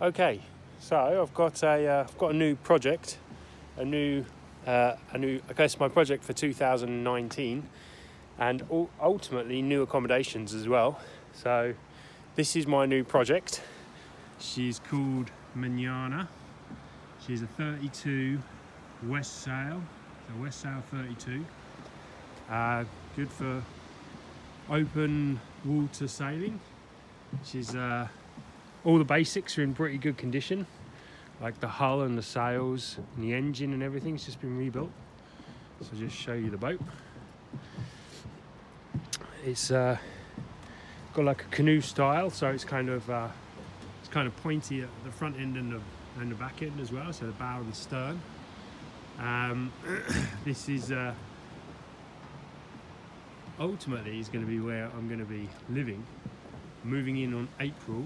Okay, so I've got a new project, I guess my project for 2019, and ultimately new accommodations as well. So this is my new project. She's called Mañana. She's a 32 Westsail, so Westsail 32. Good for open water sailing. She's all the basics are in pretty good condition, like the hull and the sails and the engine and everything's just been rebuilt. So I'll just show you the boat. It's got like a canoe style, so it's kind of pointy at the front end and the back end as well, so the bow and the stern. This is ultimately is going to be where I'm going to be living. Moving in on April.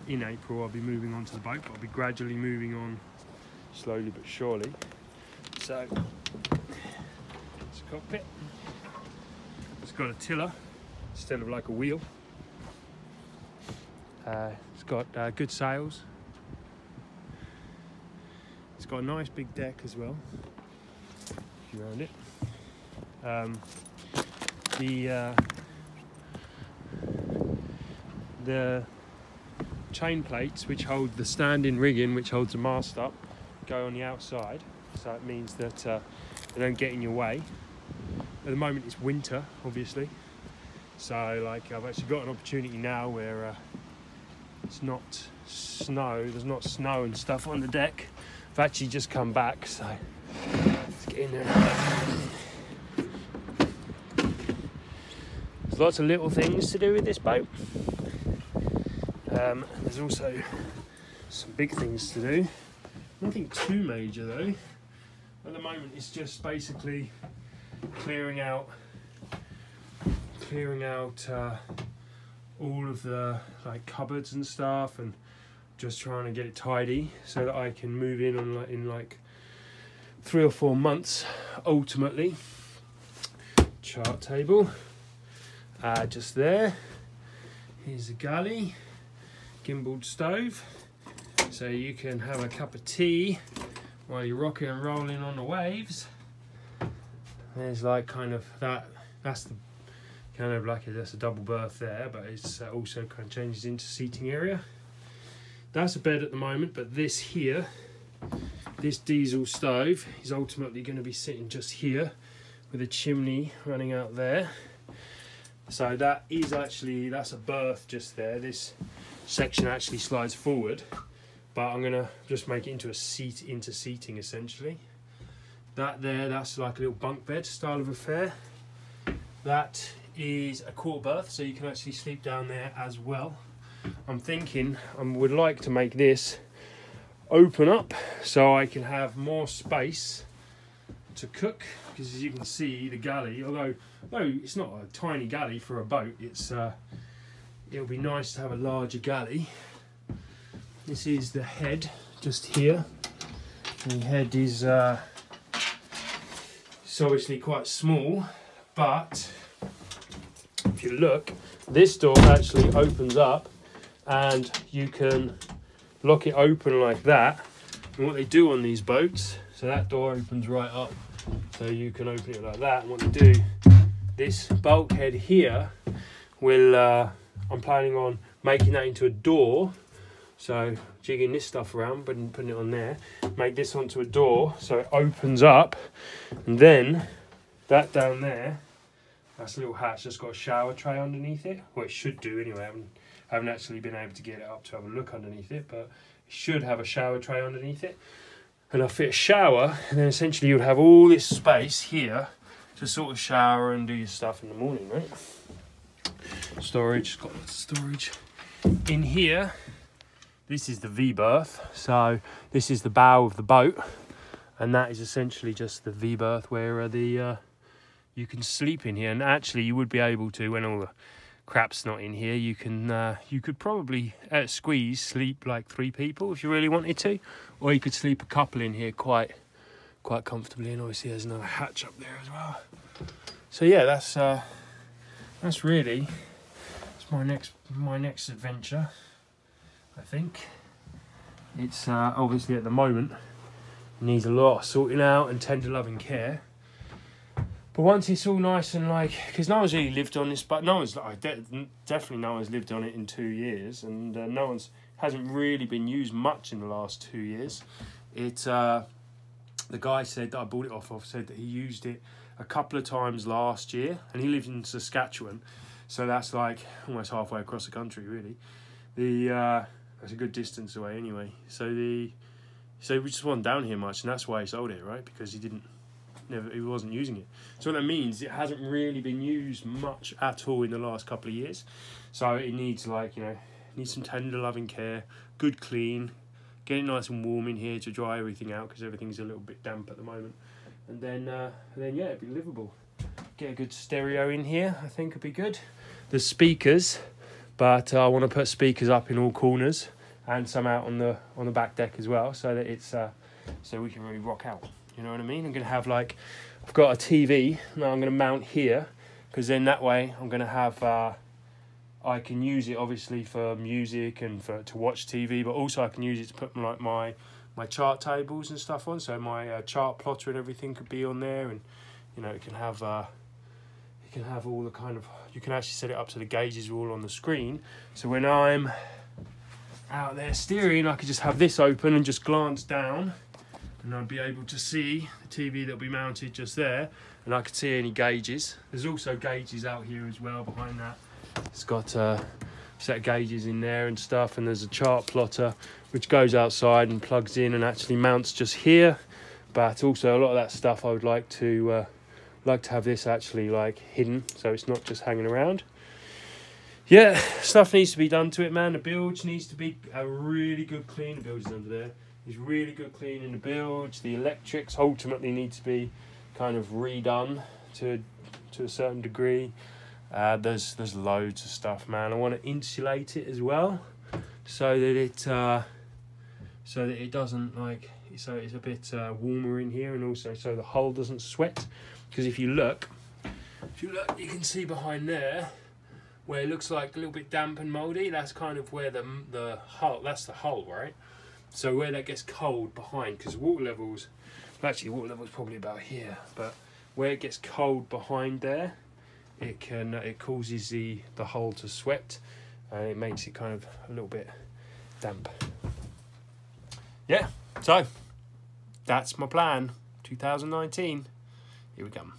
In April I'll be moving on to the boat, but I'll be gradually moving on slowly but surely. So it's a cockpit. It's got a tiller instead of like a wheel. It's got good sails. It's got a nice big deck as well, if you round it. The chain plates which hold the stand-in rigging, which holds the mast up, go on the outside, so it means that they don't get in your way. At the moment it's winter, obviously, so like I've actually got an opportunity now where it's not snow, there's not snow and stuff on the deck. I've actually just come back, so let's get in there. There's lots of little things to do with this boat. There's also some big things to do. Nothing too major though. At the moment it's just basically clearing out all of the like cupboards and stuff, and just trying to get it tidy so that I can move in like 3 or 4 months ultimately. Chart table just there. Here's the galley, gimbaled stove, so you can have a cup of tea while you're rocking and rolling on the waves. There's like kind of that's the kind of like that's a double berth there, but it's also kind of changes into seating area. That's a bed at the moment, but this here, this diesel stove is ultimately going to be sitting just here with a chimney running out there. So that is actually, that's a berth just there. This section actually slides forward, but I'm gonna just make it into a seat, into seating essentially. That there, that's like a little bunk bed style of affair. That is a quarter berth, so you can actually sleep down there as well. I'm thinking I would like to make this open up so I can have more space to cook, because as you can see the galley, although it's not a tiny galley for a boat, it's it'll be nice to have a larger galley. This is the head just here. The head is it's obviously quite small, but if you look, this door actually opens up and you can lock it open like that. And what they do on these boats, so that door opens right up, so you can open it like that. And what they do, this bulkhead here will I'm planning on making that into a door, so jigging this stuff around but putting it on there, make this onto a door so it opens up, and then that down there, that's a little hatch that's got a shower tray underneath it. Well, it should do anyway. I haven't actually been able to get it up to have a look underneath it, but it should have a shower tray underneath it. And I'll fit a shower, and then essentially you'll have all this space here to sort of shower and do your stuff in the morning, right? Storage, got lots of storage. In here, this is the V berth. So this is the bow of the boat, and that is essentially just the V berth where you can sleep in here. And actually you would be able to, when all the crap's not in here, you could probably at a squeeze sleep like 3 people if you really wanted to, or you could sleep a couple in here quite comfortably. And obviously there's another hatch up there as well. So yeah, that's really my next adventure. I think. It's obviously at the moment needs a lot of sorting out and tender loving care. But once it's all nice and like, because no one's really lived on this, but no one's like definitely no one's lived on it in 2 years, and no one's hasn't really been used much in the last 2 years. It the guy said that I bought it off of said that he used it a couple of times last year, and he lives in Saskatchewan, so that's like almost halfway across the country really. That's a good distance away anyway. So we just wasn't down here much, and that's why he sold it, right? Because he wasn't using it. So what that means, it hasn't really been used much at all in the last couple of years. So it needs needs some tender loving care, good clean, get it nice and warm in here to dry everything out because everything's a little bit damp at the moment. And then yeah, it'd be livable. Get a good stereo in here, I think would be good. The speakers, but I want to put speakers up in all corners and some out on the back deck as well, so that it's so we can really rock out. You know what I mean? I'm gonna have I've got a TV now. I'm gonna mount here because then that way I'm gonna have I can use it obviously for music and to watch TV, but also I can use it to put my chart tables and stuff on. So my chart plotter and everything could be on there, and it can have all the kind of, you can actually set it up so the gauges are all on the screen. So when I'm out there steering, I could just have this open and just glance down, and I'd be able to see the TV that'll be mounted just there, and I could see any gauges. There's also gauges out here as well behind that. It's got a set of gauges in there and stuff, and there's a chart plotter which goes outside and plugs in and actually mounts just here. But also a lot of that stuff I would like to have this actually hidden, so it's not just hanging around. Yeah, stuff needs to be done to it, man. The bilge needs to be a really good clean. The bilge is under there. It's really good clean in the bilge. The electrics ultimately need to be kind of redone to a certain degree. There's loads of stuff, man. I want to insulate it as well, so that it doesn't so it's a bit warmer in here, and also so the hull doesn't sweat. Because if you look, you can see behind there where it looks like a little bit damp and mouldy. That's kind of where the hull. That's the hull, right? So where that gets cold behind, because water levels, actually water level's probably about here, but where it gets cold behind there, it causes the hull to sweat, and it makes it kind of a little bit damp. Yeah, so that's my plan. 2019. Here we come.